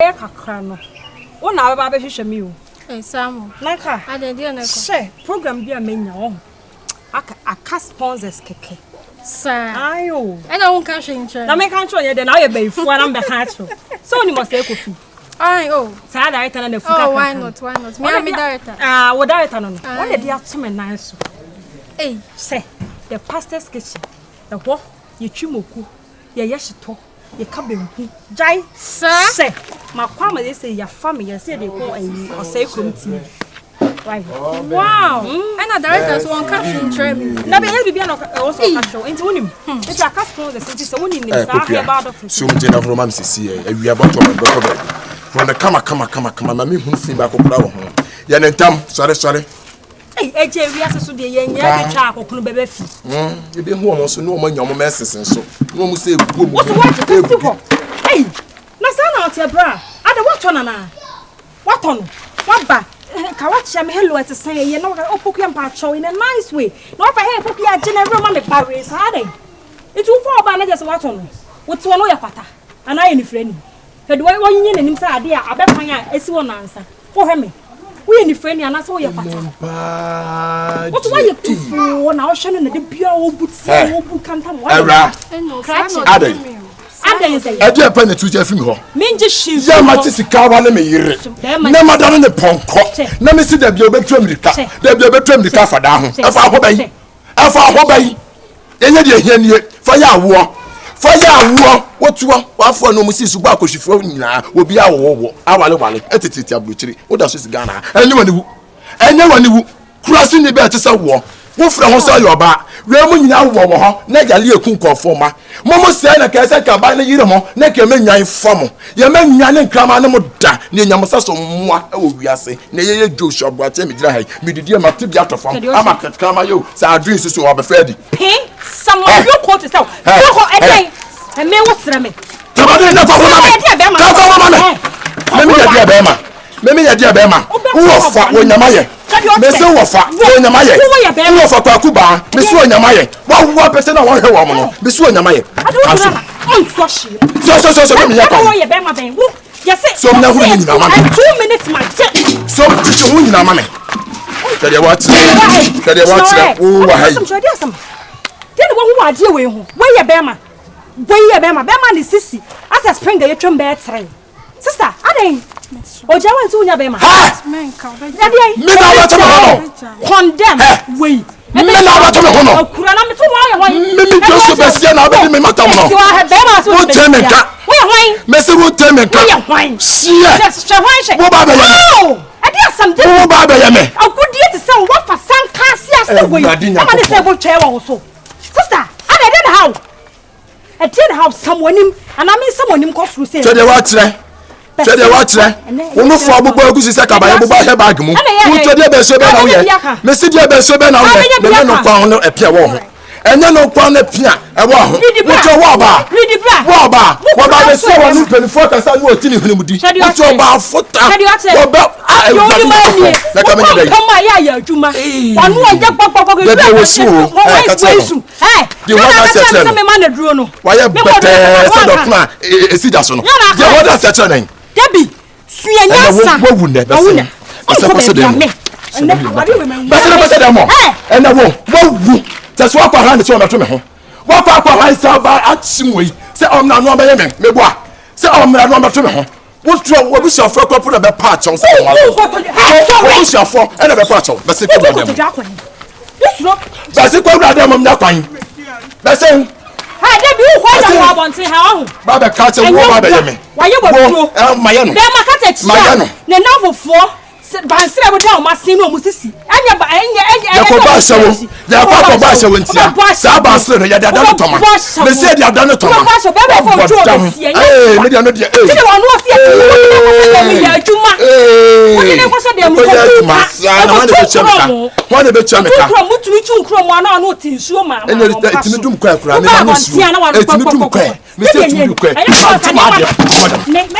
Kakano. One hour by Shamiu. Eh, Samu. Naka. I didn't say program be a menu. I cast sponsors keke. Sir. Ayo. And I won't cash in. Now make control you then I be for I'm behind you. So you must say coffee. Oh. Sad director and the food. Oh, why not? Why not? Me director. What director no. What the dear to me nice. Eh, say the pastor's kitchen. The what? You chimoku. Ya yeshito. You come in. Jai. Sir. Say. My family they say your family. You say they go and or say come to. Right. Wow. And a director so on cash in training. Na be be also cash show. Into unim. It's a cash for the city so unim ni sa about doctor. So many of romance see we about to go. From the come mama hu fin ba kokura wo ho. Ya nentam sorry. Hey, eje wi aseso de ye nya be twa akokunu bebe fi. E be hu omo so no omo nyom mesesen so. No omo se ebu omo. Hey, na sa na ote bra. Ade what on na? What on? What ba? Ka watch am hello at say ye no opoku am pa chow in a nice way. No fa here poku ya general ma me pare sa ade. It will fall ba na just what on. What no ya kwata. Ana ye ni freni. Hedu wa yinye nanim sa ade a abekwan a esi wo nansa. Wo he me. We ni freni ana so ye kwata. What why you tufu na o hwe no de bia o buti o bu kantam wa. Era. Ade. Ade pa na tuja fimi ho. Minje shi. Ya mati sika wa na me yire. Na madane ne ponko. Na me si da bia obetwa mirika. Da bia obetwa mirika fa da ho. Afa ho bayi. Afa ho bayi. Enye de hianie. Fa ya wo. Wotuwa wafo no musi su ba akohwifo nyina obi awowo awale etititi abrochiri oda so sigana enye waniwu kurasi ni be tese wo frɛ ho so yoba we mu nyina wo ho na yale ekun kofo ma momo se na ka se ka ba na yire mo na ka menyan famo ye menyan ne nkrama ne mo da ne nyamsa so mmoa wo wiase na ye Joshua Boate me gira hai me didi ma tibia tofam ama krama yo sa adwin so wo be fedi someone you quote yourself go again and me what's me tabade na fa me ya dia be ma wo fa wo nyamaye me se wo fa wo nyamaye wo fa kwa kuba me se wo nyamaye wo pese na wo hwe wo mo no me se wo nyamaye on so shi so me ya kwa wo ye be ma ben wo yes so me na hu ni na ma 2 minutes my so ticho hu ni na ma me kede what wo wa hai then wo ade we hu wo ye be ma ni sisi as spring ye twem be 3 sister aden oja wan tu nya be ma Men ka be. Me na wa to me condemn we me na wa to me hono okura na me to wa ye hwan me Joshua Besia na be me matam no wo teme ka wo ye hwan me se wo teme ka wo ye hwan shia just hwan she wo ba be ye ade asam de wo ba be ye me agudie te se wo fa sanka ase ase we ama ne se bo twa wo so sister ade den how ade how someone him and I mean someone him cause say so they watch wo no fo abubo agusi se ka ba ye buba he bag mu wo to de be so be na wo ye me si de be so be na wo ye me no kwa ho epia wo ho enye no kwa na pia e wo ho wo to wo ba be se wo no 24 ka sa no otini hunimudi wo to ba fota wo ba na ka me dey come ya adwuma wanu oje gbogbogbogbo de wo su ka tell the water section me man aduro no wa ye bete se do plan esi da so no the water section nine Debbie, suenya sa. Wo wu ne be se. Asa ko se dem. Bese dem mo. E na wo wu. Se so akwa han se o meto me ho. Wo akwa han sa ba atsimoi. Se o na no be ye me boa. Se o mra no meto me ho. Wo tro wo bi so afro ko na be pa chon se wa. Wo so afro e na be pa chon. Bese ko dem. Bese ko dem na kwan. Bese Debbie, who was the one say how? Baba catch a woman by me. Why you go? Mayano. They ma catch Mayano. The novel for Bansi will tell Massimo Musisi. And your Basha, their Papa Basha went to Sabas, they had done Thomas. They said they had done it. Thomas. dem ko masa na wan de chemika wan de chemika kro mutu chu kro mo na no ti nsuo ma ma etimi dum kwa kura me na nsuo etimi dum kwa me se etimi kwa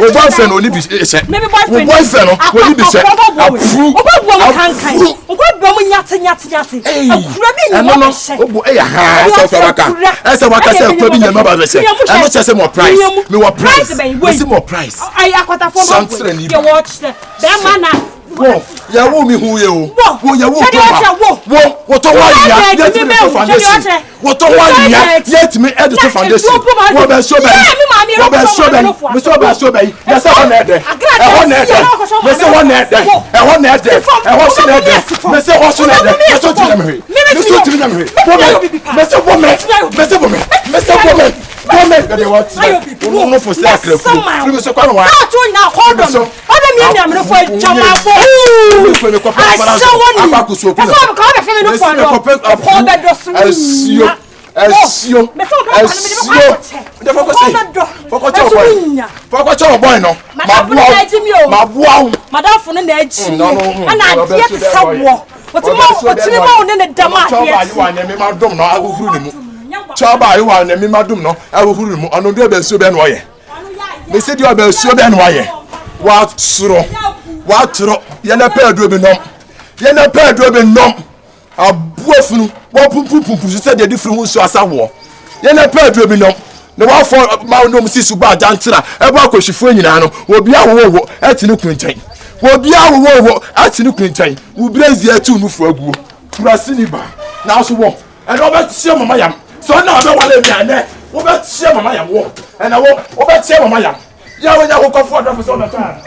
o boyfriend oni bi se o boyfriend oni bi se afru obabuo kankan obabuo mo nyate akura bi nyi mo se obo e ya ha ese waka se kwa bi nyama ba be se eno che se mo price me wo price me se mo price ai akwata fo mo ye watch the man na wo ya wo mi hu ye o wo ya wo wo to wa ya ye ti me foundation wo to wa ya ye ti me edit foundation wo be so be me so be ya se won na ede me se won na ede me se ho so na ede me so ti na me me so bo me they want no for say akre fu we so kwa no wa to na hold on oda mi am no for jama fo abakuso ku na ka be fe no for no ko be do so esio de foko cho boy no ma bua madam fo no na aji na ade te sawo otimo ma one ne dama ade wa ne me ma dom no agufuru ni mu chaba yi wa na mi madum no awuhuru mu ono do be nsuo be no ye me se di o be nsuo be no ye wa tro ye na pa aduro be nom abuafunu wo pumpumpu se de difru hu nsuo asawo ye na pa aduro be nom ne wa fo ma no mu sisu ba jantira e ba akohwifo nyina no obi awowo atini kuntan obi awowo atini kuntan u brezi atu nu fu aguo kurasini ba na so wo e no be tie mama yam so na be wale mi ane wo be tie mama yam wo e na wo be tie mama yam ya wo nya wo kofo do for so na time